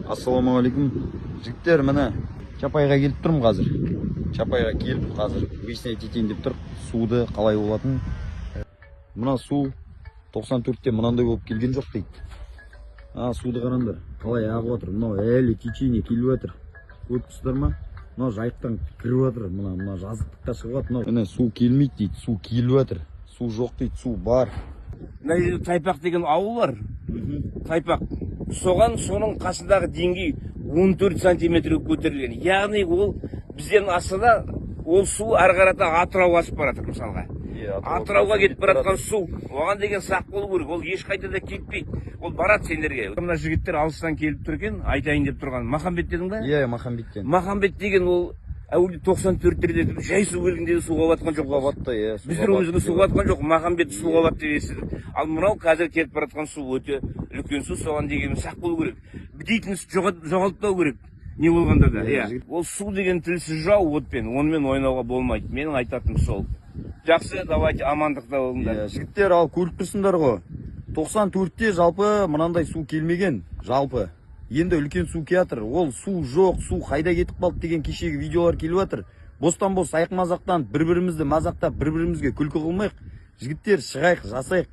Ассалаумағалейкум. Жігіттер, міне Чапайға келіп тұрмын қазір. Чапайға келіп қазір выяснять етейін деп тұр. Суды қалай болатын. Мына су 94-те мынандай болып келген жоқ дейді. Суды қараңдар. Қалай ағып жатыр. Мынау әлі течение келіп жатыр. Көріп тұрсыздар ма? Мынау жайықтан кіріп жатыр. Мына жазықтыққа шығып жатыр. Міне су келмейді дейді. Су келіп жатыр. Су жоқ дейді. Су бар. Мына жерде Тайпақ деген ауыл бар. Тайпақ. Соның қасындағы деңгей 14 сантиметрге көтерілген. Яғни ол бізден астында ол су ары қарата Атырауға асып баратыр мысалға. Атырауға кетіп баратқан су. Оған деген сақ болу керек. Ол ешқайда да кетпейді. Ол барады сендерге. Мына жігіттер алыстан келіп тұр екен, айтайын деп тұрған. Махамбет дедің ба? Иә, Махамбеттен. Махамбет деген ол әуелде 94-те жай су келгенде суға батқан жоқ. Суға батты, иә. Біздер өзіңіз суға батқан жоқ. Махамбет суға батты деп естідік. Ал мынау қазір кетіп баратқан су өте үлкен су. Соған деген сақ болу керек. Бдительность жоғалтпау керек. Не болғанда да, иә. Ол су деген тілсіз жау отпен, онымен ойнауға болмайды. Менің айтатыным сол. Жақсы, давайте амандықта болыңдар. Жігіттер, ал көріп тұрсыңдар ғой. 94-те жалпы мынандай су келмеген, жалпы. Енді үлкен су келатыр. Ол су жоқ, су қайда кетіп қалды деген кешегі видеолар келіп жатыр. Бостан-бос сайық мазақтан бір-бірімізді мазақтап, бір-бірімізге күлкі қылмайық. Жігіттер, шығайық, жасайық.